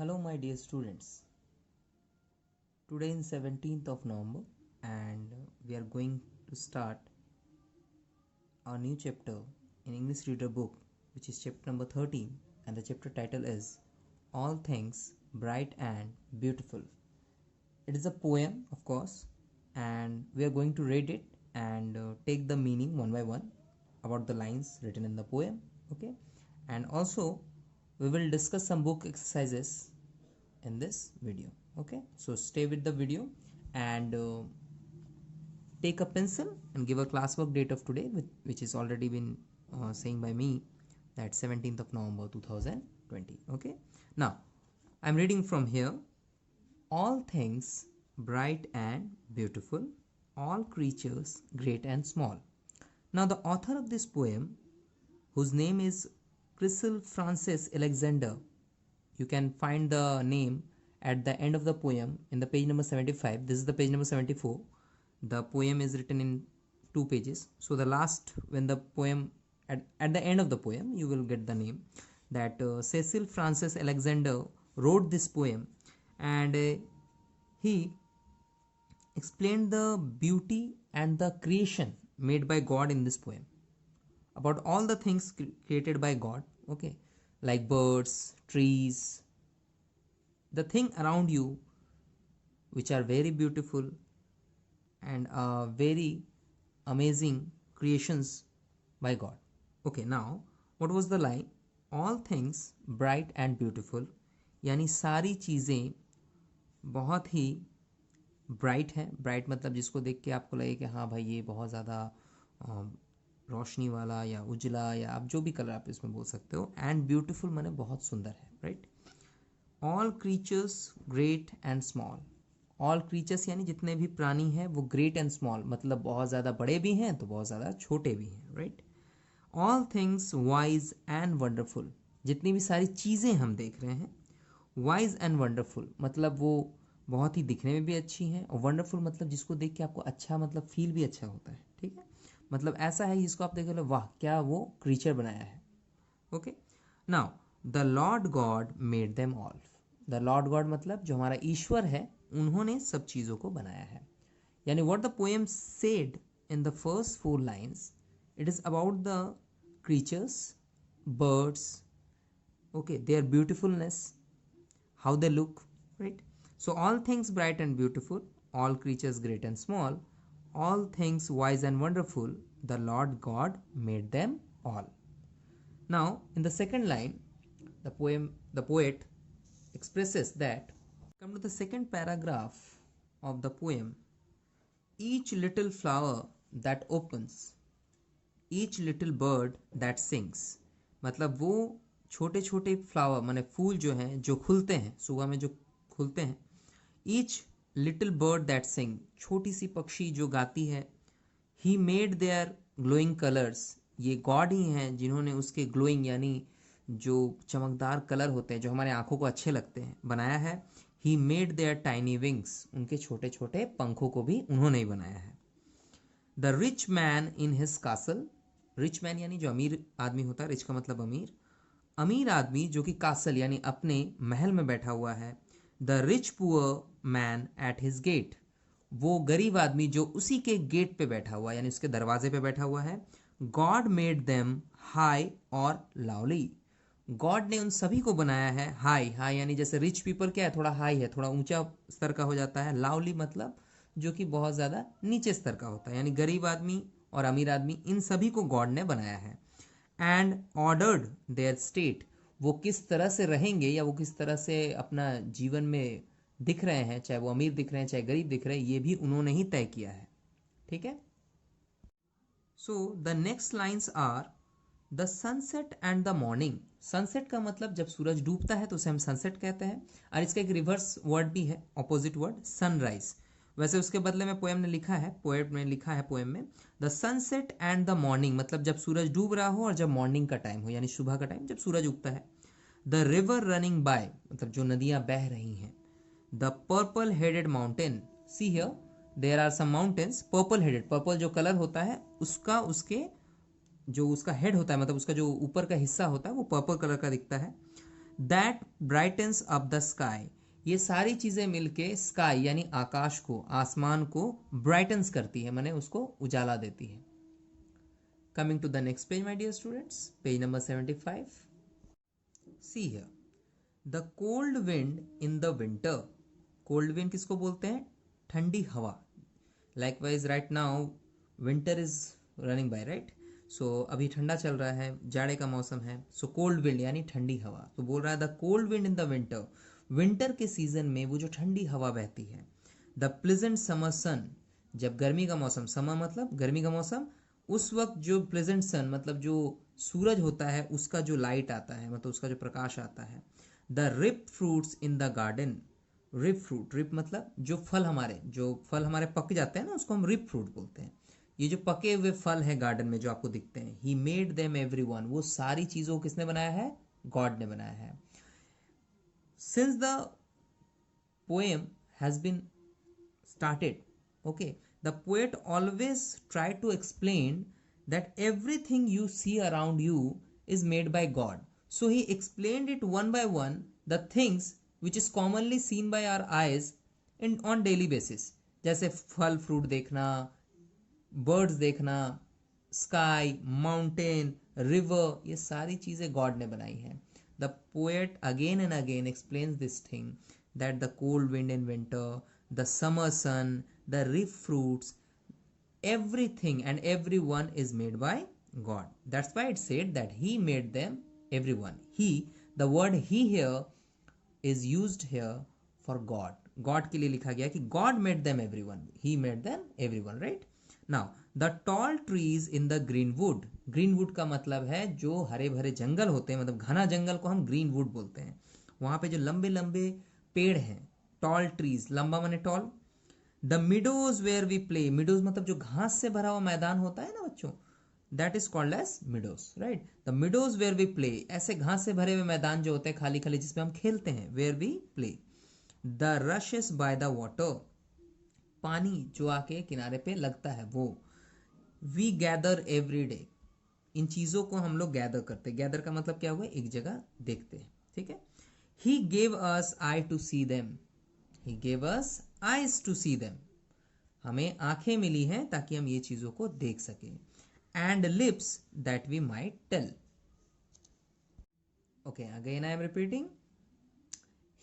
Hello my dear students. Today is 17th of November and we are going to start our new chapter in English Reader book, which is chapter number 13, and the chapter title is All Things Bright and Beautiful. It is a poem, of course, and we are going to read it and take the meaning one by one about the lines written in the poem, okay? And also we will discuss some book exercises in this video, okay? So stay with the video and take a pencil and give a classwork date of today, which is already been saying by me, that 17th of November 2020, okay? Now I'm reading from here. All things bright and beautiful, all creatures great and small. Now the author of this poem, whose name is Cecil Frances Alexander, you can find the name at the end of the poem in the page number 75. This is the page number 74. The poem is written in 2 pages. So the last, when the poem, at the end of the poem, you will get the name that Cecil Frances Alexander wrote this poem, and he explained the beauty and the creation made by God in this poem, about all the things created by God, okay, like birds, trees, the thing around you, which are very beautiful and very amazing creations by God. Okay, now what was the line? All things bright and beautiful, यानी सारी चीज़ें बहुत ही bright है. Bright मतलब जिसको देख के आपको लगे कि हाँ भाई ये बहुत ज़्यादा रोशनी वाला या उजला, या आप जो भी कलर आप इसमें बोल सकते हो. एंड ब्यूटीफुल माने बहुत सुंदर है, right? All creatures great and small. All creatures यानी जितने भी प्राणी हैं वो ग्रेट एंड स्मॉल, मतलब बहुत ज़्यादा बड़े भी हैं तो बहुत ज़्यादा छोटे भी हैं, right? All things wise and wonderful. जितनी भी सारी चीज़ें हम देख रहे हैं, वाइज एंड वंडरफुल मतलब वो बहुत ही दिखने में भी अच्छी हैं, और वंडरफुल मतलब जिसको देख के आपको अच्छा, मतलब फील भी अच्छा होता है, ठीक है? मतलब ऐसा है जिसको आप देख लो वाह क्या वो क्रीचर बनाया है, okay? Now the Lord God made them all. The Lord God मतलब जो हमारा ईश्वर है, उन्होंने सब चीज़ों को बनाया है. यानी what the poem said in the first 4 lines, it is about the creatures, birds, okay, their beautifulness, how they look, right? So all things bright and beautiful, all creatures great and small, all things wise and wonderful, the Lord God made them all. Now in the second line, the poet expresses that, come to the second paragraph of the poem, each little flower that opens, each little bird that sings. मतलब वो छोटे छोटे flower माने फूल जो हैं, जो खुलते हैं सुबह में, जो खुलते हैं. Each little bird that sing, छोटी सी पक्षी जो गाती है. He made their glowing colours, ये गॉड ही हैं जिन्होंने उसके ग्लोइंग यानी जो चमकदार कलर होते हैं जो हमारे आंखों को अच्छे लगते हैं, बनाया है. He made there tiny wings, उनके छोटे छोटे पंखों को भी उन्होंने ही बनाया है. The rich man in his castle. Rich man यानी जो अमीर आदमी होता है, रिच का मतलब अमीर. अमीर आदमी जो कि कासल यानी अपने महल में बैठा हुआ है. The rich poor man at his gate, वो गरीब आदमी जो उसी के गेट पे बैठा हुआ यानी उसके दरवाजे पे बैठा हुआ है. गॉड मेड देम हाई और लावली. गॉड ने उन सभी को बनाया है हाई. हाई यानी जैसे रिच पीपल क्या है, थोड़ा हाई है, थोड़ा ऊंचा स्तर का हो जाता है. लावली मतलब जो कि बहुत ज़्यादा नीचे स्तर का होता है. यानी गरीब आदमी और अमीर आदमी, इन सभी को गॉड ने बनाया है. एंड ऑर्डर्ड देयर स्टेट, वो किस तरह से रहेंगे या वो किस तरह से अपना जीवन में दिख रहे हैं, चाहे वो अमीर दिख रहे हैं चाहे गरीब दिख रहे हैं, ये भी उन्होंने ही तय किया है, ठीक है? So the next lines are the sunset and the morning. Sunset का मतलब जब सूरज डूबता है तो उसे हम सनसेट कहते हैं, और इसका एक रिवर्स वर्ड भी है, ऑपोजिट वर्ड, सनराइज. वैसे उसके बदले में पोएम ने लिखा है, पोएट ने लिखा है पोएम में, the sunset and the morning मतलब जब सूरज डूब रहा हो और जब मॉर्निंग का टाइम हो, यानी सुबह का टाइम जब सूरज उगता है. द रिवर रनिंग बाय मतलब जो नदियां बह रही हैं. The purple headed mountain, see here there are some mountains. Purple headed, purple जो कलर होता है उसका, उसके जो उसका हेड होता है मतलब उसका जो ऊपर का हिस्सा होता है वो पर्पल कलर का दिखता है. That brightens up the sky, ये सारी चीज़ें मिलके स्काई यानी आकाश को, आसमान को ब्राइटन्स करती है, माने उसको उजाला देती है। Coming to the next page my dear students, page number 75। See here, the cold wind in the winter, cold wind किसको बोलते हैं? ठंडी हवा। Likewise right now winter is running by, right? So अभी ठंडा चल रहा है, जाड़े का मौसम है, सो कोल्ड विंड यानी ठंडी हवा। तो बोल रहा है the cold wind in the winter, winter के सीजन में वो जो ठंडी हवा बहती है। द प्लेजेंट समर सन, जब गर्मी का मौसम, समर मतलब गर्मी का मौसम, उस वक्त जो प्लेजेंट सन मतलब जो सूरज होता है उसका जो लाइट आता है, मतलब उसका जो प्रकाश आता है। The ripe fruits in the garden, ripe fruit, ripe मतलब जो फल हमारे पक जाते हैं ना, उसको हम रिप फ्रूट बोलते हैं। ये जो पके हुए फल है गार्डन में जो आपको दिखते हैं, ही मेड देम एवरीवन, वो सारी चीजों को किसने बनाया है? गॉड ने बनाया है। Since the poem has been started, okay, the poet always tried to explain that everything you see around you is made by God. So he explained it one by one, the things which is commonly seen by our eyes in on daily basis, जैसे फल fruit देखना, birds देखना, sky, mountain, river, ये सारी चीज़ें God ने बनाई हैं। The poet again and again explains this thing, that the cold wind in winter, the summer sun, the rip fruits, everything and everyone is made by God. That's why it said that he made them everyone. He, the word he here is used here for God. God के लिए लिखा गया कि God made them everyone. He made them everyone, right? Now, the tall trees in the green wood. Green wood का मतलब है जो हरे भरे जंगल होते हैं, मतलब घना जंगल को हम ग्रीन वुड बोलते हैं। वहाँ पे जो लंबे लंबे पेड़ हैं, टॉल ट्रीज, लंबा माने tall. The meadows where we play, meadows मतलब जो घास से भरा हुआ मैदान होता है ना बच्चों, that is called as meadows, right? The meadows where we play, ऐसे घास से भरे हुए मैदान जो होते हैं खाली खाली जिसमें हम खेलते हैं, where we play. The rushes by the water, पानी जो आके किनारे पे लगता है वो। वी गैदर एवरी डे, इन चीज़ों को हम लोग गैदर करते हैं। गैदर का मतलब क्या हुआ? एक जगह देखते हैं, ठीक है। He gave us eye to see them, He gave us eyes to see them. हमें आंखें मिली हैं ताकि हम ये चीजों को देख सकें। And lips that we might tell. Okay, again I am repeating.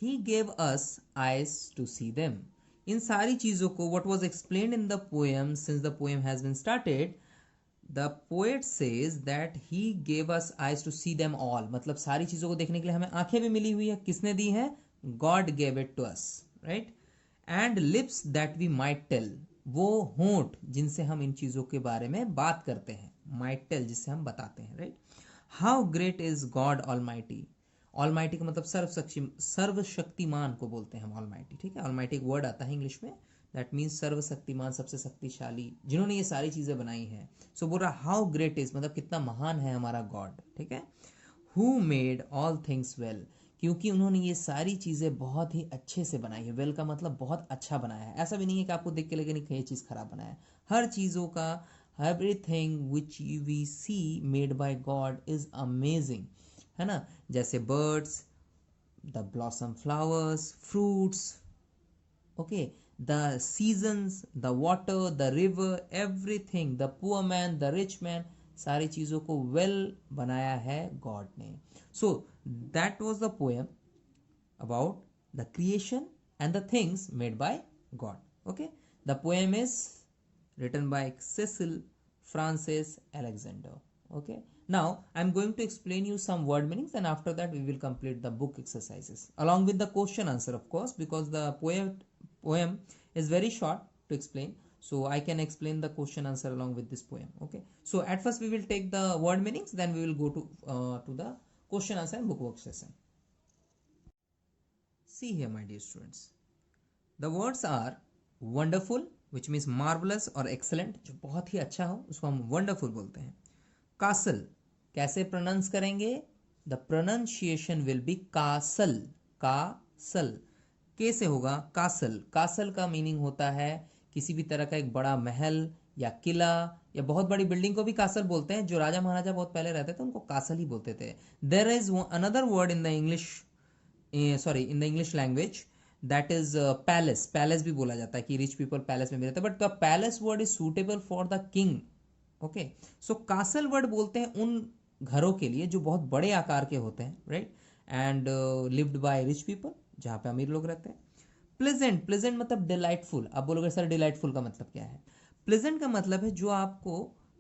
He gave us eyes to see them. इन सारी चीजों को what was explained in the poem, since the poem has been started, the poet says that he gave us eyes to see them all. मतलब सारी चीजों को देखने के लिए हमें आंखें भी मिली हुई है। किसने दी है? God gave it to us. Right? And lips that we might tell, वो होंठ जिनसे हम इन चीजों के बारे में बात करते हैं, माइट टेल जिससे हम बताते हैं, right? How great is God almighty, almighty का मतलब सर्वशक्तिमान को बोलते हैं हम ऑलमाइटी, ठीक है? ऑलमाइटी एक वर्ड आता है इंग्लिश में, दैट मीन्स सर्वशक्तिमान, सबसे शक्तिशाली, जिन्होंने ये सारी चीजें बनाई हैं। सो बोल रहा हाउ ग्रेट इज मतलब कितना महान है हमारा गॉड, ठीक है? Who made all things well, क्योंकि उन्होंने ये सारी चीज़ें बहुत ही अच्छे से बनाई है। वेल का मतलब बहुत अच्छा बनाया है। ऐसा भी नहीं है कि आपको देख के लगे नहीं कि ये चीज़ खराब बनाया है। हर चीज़ों का, everything which we see made by God is amazing, है ना? जैसे birds, the blossom flowers, fruits, okay, the seasons, the water, the river, everything, the poor man, the rich man, सारी चीज़ों को वेल बनाया है गॉड ने। So that was the poem about the creation and the things made by God. Okay, the poem is written by Cecil Frances Alexander. Okay, now I'm going to explain you some word meanings, and after that we will complete the book exercises along with the question answer, of course, because the poem is very short to explain, so I can explain the question answer along with this poem. Okay, so at first we will take the word meanings, then we will go to the question answer and book work session. See here my dear students, the words are wonderful, which means marvelous or excellent, जो बहुत ही अच्छा हो उसको हम wonderful बोलते हैं। castle, कैसे pronounce करेंगे? the pronunciation will be castle, castle, कैसे होगा? castle, castle का मीनिंग होता है किसी भी तरह का एक बड़ा महल या किला या बहुत बड़ी बिल्डिंग को भी कासल बोलते हैं। जो राजा महाराजा बहुत पहले रहते थे उनको कासल ही बोलते थे। There is another word in the English, sorry in the English language, that is palace. Palace भी बोला जाता है कि रिच पीपल पैलेस में भी रहते हैं, but the palace word is suitable for the king. Okay, so castle word बोलते हैं उन घरों के लिए जो बहुत बड़े आकार के होते हैं, right, and lived by rich people, जहाँ पे अमीर लोग रहते हैं। प्लेजेंट, प्लेजेंट मतलब डिलाइटफुल। आप बोलोगे सर डिलाइटफुल का मतलब क्या है? प्लेजेंट का मतलब है जो आपको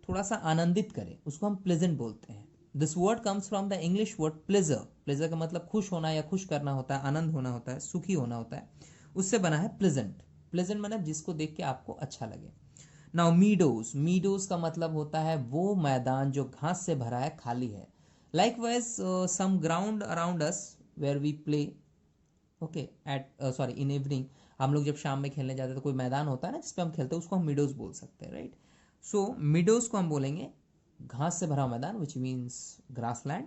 थोड़ा सा आनंदित करे, उसको हम प्लेजेंट बोलते हैं। This word comes from the English word pleasure. Pleasure का मतलब खुश होना या खुश करना होता है, आनंद होना होता है, सुखी होना होता है, उससे बना है प्लेजेंट। प्लेजेंट मतलब जिसको देख के आपको अच्छा लगे। नाउ मीडोज, मीडोज का मतलब होता है वो मैदान जो घास से भरा है, खाली है। Likewise some ground around us where we play, okay, at sorry in evening, हम लोग जब शाम में खेलने जाते हैं तो कोई मैदान होता है ना जिसपे हम खेलते हैं, उसको हम मिडोज बोल सकते हैं, राइट। सो मिडोज को हम बोलेंगे घास से भरा मैदान, which means grassland.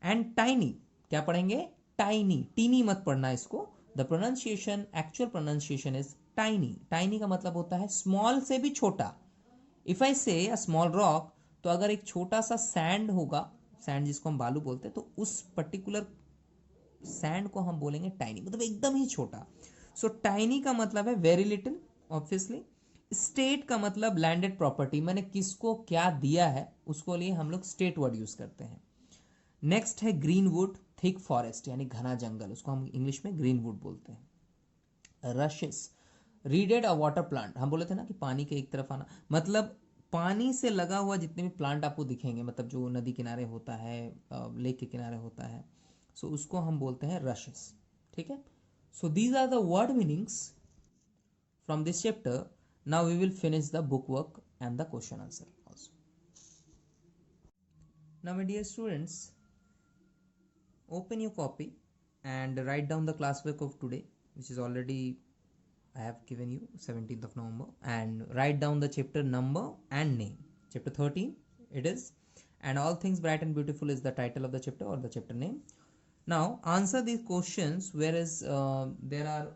And tiny, क्या पढ़ेंगे? टाइनी, टीनी मत पढ़ना इसको। The pronunciation, actual pronunciation is tiny. Tiny का मतलब होता है स्मॉल से भी छोटा। इफ आई से अ स्मॉल रॉक, तो अगर एक छोटा सा सैंड होगा, सैंड जिसको हम बालू बोलते हैं, तो उस पर्टिकुलर सैंड को हम बोलेंगे टाइनी, मतलब एकदम ही छोटा। सो टाइनी का मतलब है वेरी लिटिल, ऑब्वियसली। स्टेट का मतलब लैंडेड प्रॉपर्टी, मैंने किसको क्या दिया है उसको लिए हम लोग स्टेट वर्ड यूज करते हैं। नेक्स्ट है ग्रीन वुड, थिक फॉरेस्ट यानी घना जंगल, उसको हम इंग्लिश में ग्रीन वुड बोलते हैं। रशेस, रीडेड अ वाटर प्लांट, हम बोले थे ना कि पानी के एक तरफ आना, मतलब पानी से लगा हुआ जितने भी प्लांट आपको दिखेंगे, मतलब जो नदी किनारे होता है, लेक के किनारे होता है, सो उसको हम बोलते हैं रशेस, ठीक है। So these are the word meanings from this chapter. Now we will finish the book work and the question answer also. Now my dear students, open your copy and write down the classwork of today, which is already I have given you 17th of November, and write down the chapter number and name. Chapter 13 it is, and all things bright and beautiful is the title of the chapter or the chapter name. Now answer these questions, whereas there are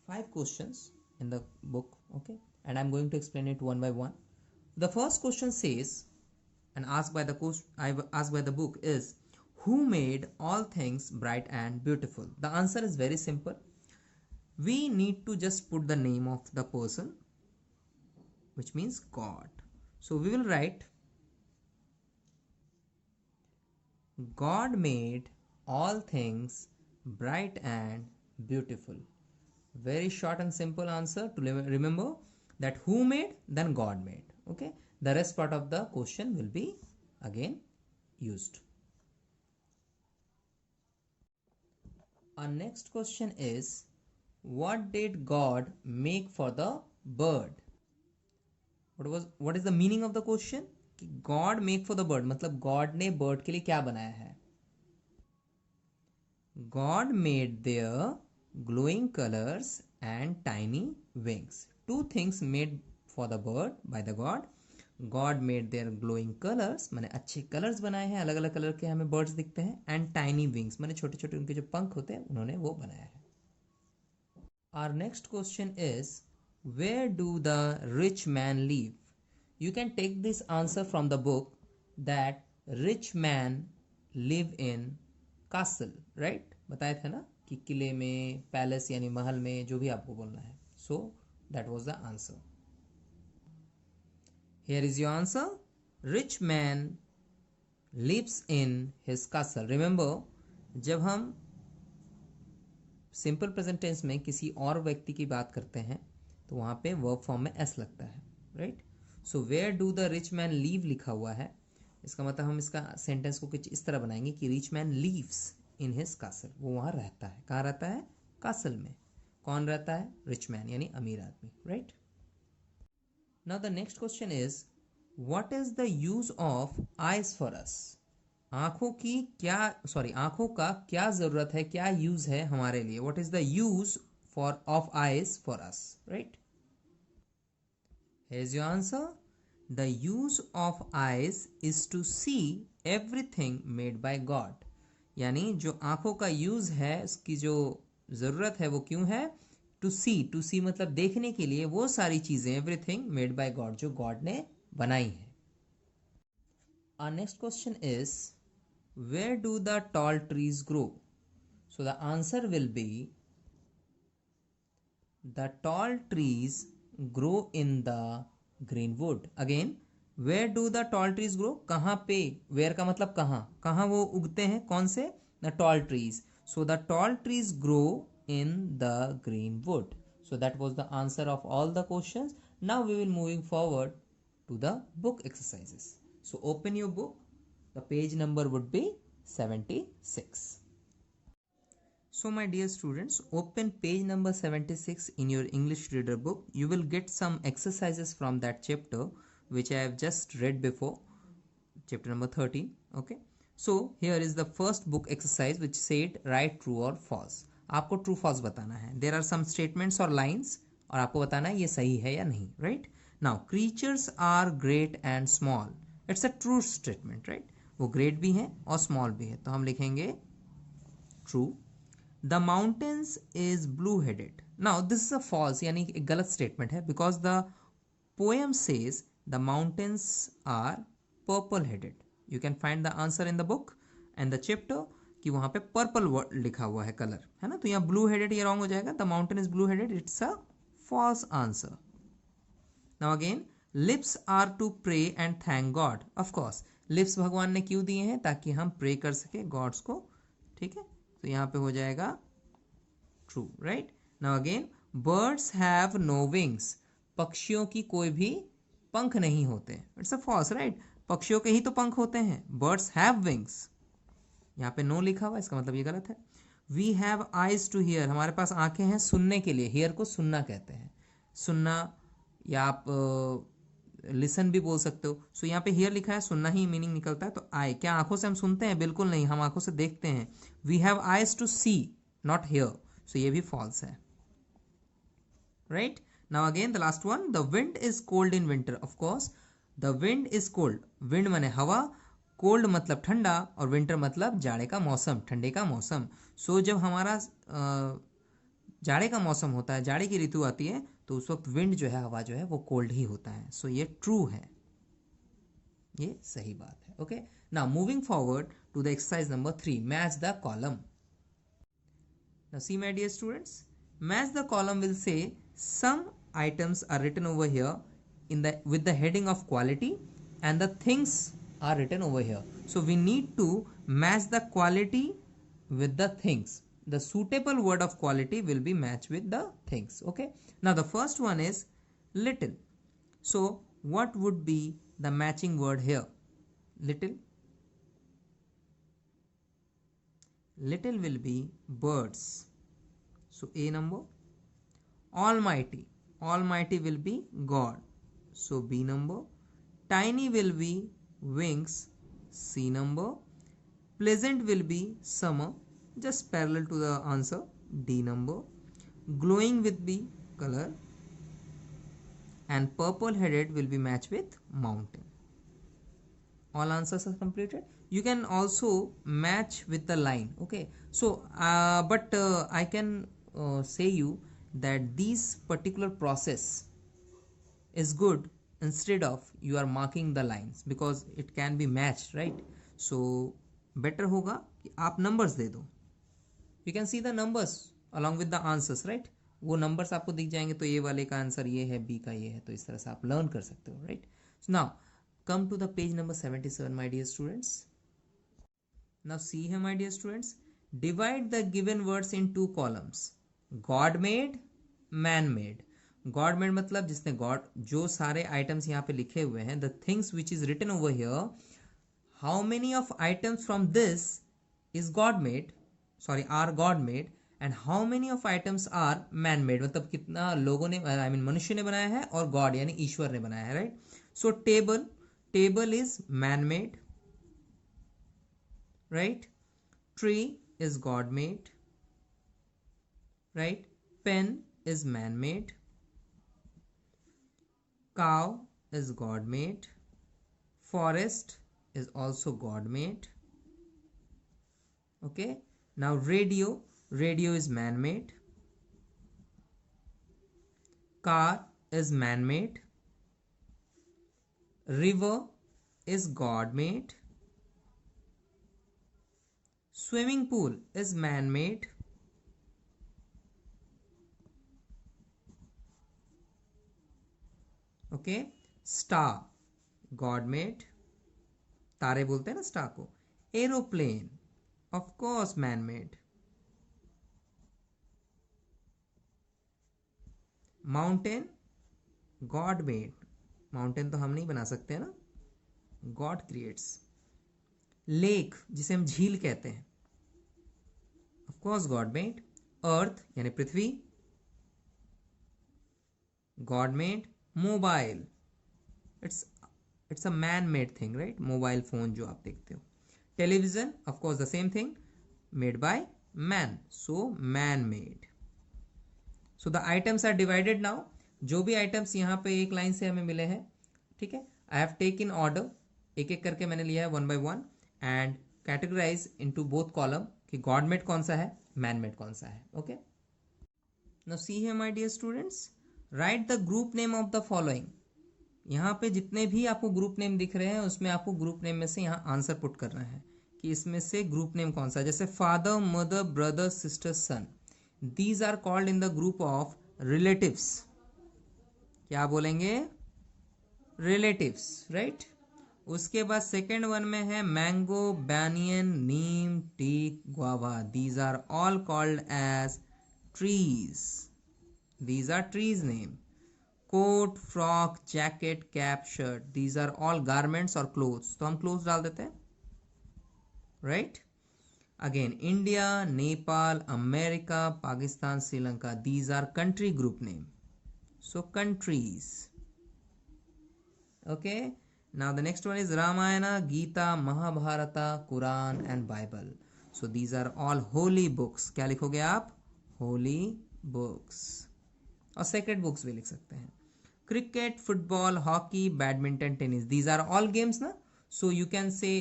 5 questions in the book, okay, and I'm going to explain it one by one. The first question says, and asked by the book is, who made all things bright and beautiful? The answer is very simple. We need to just put the name of the person, which means God. So we will write, God made all things bright and beautiful. Very short and simple answer to remember, that who made, then God made. Okay, the rest part of the question will be again used. Our next question is, what did God make for the bird? What is the meaning of the question? कि God make for the bird, मतलब God ने bird के लिए क्या बनाया है? God made their glowing colors and tiny wings. Two things made for the bird by the God. God made their glowing colors, माने अच्छे कलर्स बनाए हैं, अलग अलग कलर के हमें बर्ड्स दिखते हैं, एंड टाइनी विंग्स माने छोटे छोटे उनके जो पंख होते हैं उन्होंने वो बनाया है. Our next question is, where do the rich man live? You can take this answer from the book, that rich man live in castle, right? बताया था ना कि किले में, पैलेस यानी महल में, जो भी आपको बोलना है. So that was the answer. Here is your answer. Rich man lives in his castle. Remember, जब हम सिंपल प्रेजेंट टेंस में किसी और व्यक्ति की बात करते हैं तो वहाँ पे वर्ब फॉर्म में एस लगता है, right. So where do the rich man live लिखा हुआ है, इसका मतलब हम इसका सेंटेंस को कुछ इस तरह बनाएंगे कि rich man leaves in his castle. वो वहाँ रहता है. कहाँ रहता है? कासल में. कौन रहता है? रिच मैन यानी अमीर आदमी, right. Now the next question is, what is the use of eyes for us? आंखों का क्या जरूरत है, क्या यूज है हमारे लिए? What is the use of eyes for us, right. Here's your answer. The use of eyes is to see everything made by God. यानी जो आंखों का यूज है, उसकी जो जरूरत है वो क्यों है? टू सी मतलब देखने के लिए, वो सारी चीजें, एवरीथिंग मेड बाय गॉड, जो गॉड ने बनाई है. Our next question is, where do the tall trees grow? So the answer will be, the tall trees grow in the green wood. Again, where do the tall trees grow? कहाँ पे, where का मतलब कहाँ, कहाँ वो उगते हैं, कौन से, the tall trees. So the tall trees grow in the green wood. So that was the answer of all the questions. Now we will moving forward to the book exercises. So open your book. The page number would be 76. So my dear students, open page number 76 in your English reader book. You will get some exercises from that chapter which I have just read before, chapter number 13. Okay, so here is the first book exercise which said write true or false. आपको true false बताना है. There are some statements or lines और आपको बताना है ये सही है या नहीं. Right now, creatures are great and small. It's a true statement, right? वो great भी है और small भी है, तो हम लिखेंगे true. The mountains is blue headed. Now this is a false, यानी एक गलत statement है, because the poem says the mountains are purple headed. You can find the answer in the book and the chapter कि वहाँ पे purple word लिखा हुआ है कलर, है ना, तो यहाँ blue headed ये wrong हो जाएगा. The mountain is blue headed, it's a false answer. Now again, lips are to pray and thank God. Of course, lips भगवान ने क्यों दिए हैं, ताकि हम pray कर सके गॉड्स को. ठीक है, तो यहाँ पे हो जाएगा true, right? Now again, birds have no wings. पक्षियों की कोई भी पंख नहीं होते. It's a false, right? पक्षियों के ही तो पंख होते हैं. Birds have wings. यहाँ पे no लिखा हुआ, इसका मतलब ये गलत है. We have eyes to hear. हमारे पास आंखें हैं सुनने के लिए. Hear को सुनना कहते हैं. सुनना, या आप लिसन भी बोल सकते हो. सो यहाँ पे हियर लिखा है, सुनना ही मीनिंग निकलता है. तो आई, क्या आंखों से हम सुनते हैं? बिल्कुल नहीं, हम आंखों से देखते हैं. We have eyes to see, not hear. So ये भी फॉल्स है. Right now again the last one, the wind is cold in winter. Of course the wind is cold. Wind माने हवा, कोल्ड मतलब ठंडा, और विंटर मतलब जाड़े का मौसम, ठंडे का मौसम. सो जब हमारा जाड़े का मौसम होता है, जाड़े की ऋतु आती है, तो उस वक्त विंड जो है, हवा जो है, वो कोल्ड ही होता है. सो ये ट्रू है, ये सही बात है. Okay, now moving forward to the exercise number 3, match the column. Now see my dear students, match the column will say some items are written over here in the with the heading of quality and the things are written over here. So we need to match the quality with the things. The suitable word of quality will be matched with the things. Okay, now the first one is little. So what would be the matching word here? Little. Little will be birds. So A number. Almighty. Almighty will be God. So B number. Tiny will be wings. C number. Pleasant will be summer, just parallel to the answer, D number. Glowing will be color, and purple headed will be matched with mountain. All answers are completed. You can also match with the line. Okay, so but I can say you that this particular process is good instead of you are marking the lines, because it can be matched, right? So better होगा कि आप numbers they दो. You can see the numbers along with the answers, right? वो numbers आपको दिख जाएंगे, तो ए वाले का आंसर ये है, बी का ये है, तो इस तरह से आप लर्न कर सकते हो, right? So now come to the page number 77 my dear students. Now see है my dear students, divide the given words in 2 columns. God made, man made. God made मतलब जिसने गॉड, जो सारे आइटम्स यहाँ पे लिखे हुए हैं, the things which is written over here, how many of items from this is God made, sorry, are God made, and how many of items are man made, मतलब कितना लोगों ने, I mean मनुष्य ने बनाया है और God यानी ईश्वर ने बनाया है, right? So table is man made, right? Tree is God made, right? Pen is man made, cow is God made, forest is also God made. Okay, now radio is man made, car is man-made, river is God-made, swimming pool is man-made, okay, star God made, तारे बोलते हैं ना star को, aeroplane of course man made, mountain God made, mountain तो हम नहीं बना सकते ना, गॉड क्रिएट्स, लेक जिसे हम झील कहते हैं of course god made, earth यानी पृथ्वी god made, mobile it's a man made thing right, mobile phone जो आप देखते हो, television of course the same thing made by man, so man made. So the items are divided now, जो भी items यहाँ पे एक लाइन से हमें मिले हैं, ठीक है, I have take in order, एक एक करके मैंने लिया है one by one and categorise into both column कि गॉड मेड कौन सा है, मैन मेड कौन सा है. Okay, now see here my dear students, write the group name of the following. यहाँ पे जितने भी आपको ग्रुप नेम दिख रहे हैं उसमें आपको ग्रुप नेम में से यहाँ आंसर पुट करना है कि इसमें से ग्रुप नेम कौन सा है. जैसे father mother brother sister son, these are called in the group of relatives. क्या बोलेंगे, रिलेटिव्स राइट. उसके बाद सेकेंड वन में है mango banyan neem teak guava, these are all called as trees, these are trees name. Coat frock jacket cap shirt, these are all garments और clothes, तो हम clothes डाल देते हैं right. Again India Nepal America Pakistan Sri Lanka, these are country group name, so countries. Okay, now the next one is Ramayana, Gita, Mahabharata, Quran and Bible. So these are all holy books. क्या लिखोगे आप, holy books. और sacred books भी लिख सकते हैं. Cricket, football, hockey, badminton, tennis. These are all games ना. So you can say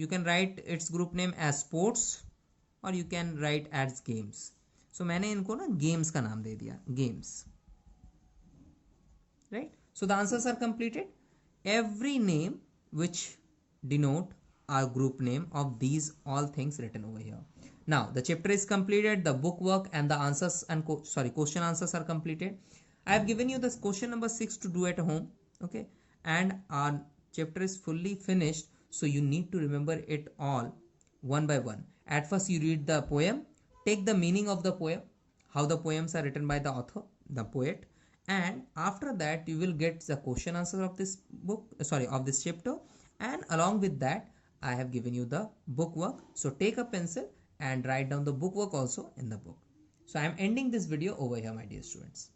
you can write its group name as sports or you can write as games. So मैंने इनको ना games का नाम दे दिया, games. Right? So the answers are completed. Every name which denote our group name of these all things written over here. Now the chapter is completed, the book work and the answers and question answers are completed. I have given you this question number 6 to do at home, okay, and our chapter is fully finished, so you need to remember it all one by one. At first you read the poem, take the meaning of the poem, how the poems are written by the author, the poet, and after that you will get the question answer of this book, of this chapter, and along with that I have given you the book work. So take a pencil and write down the book work also in the book. So I am ending this video over here my dear students.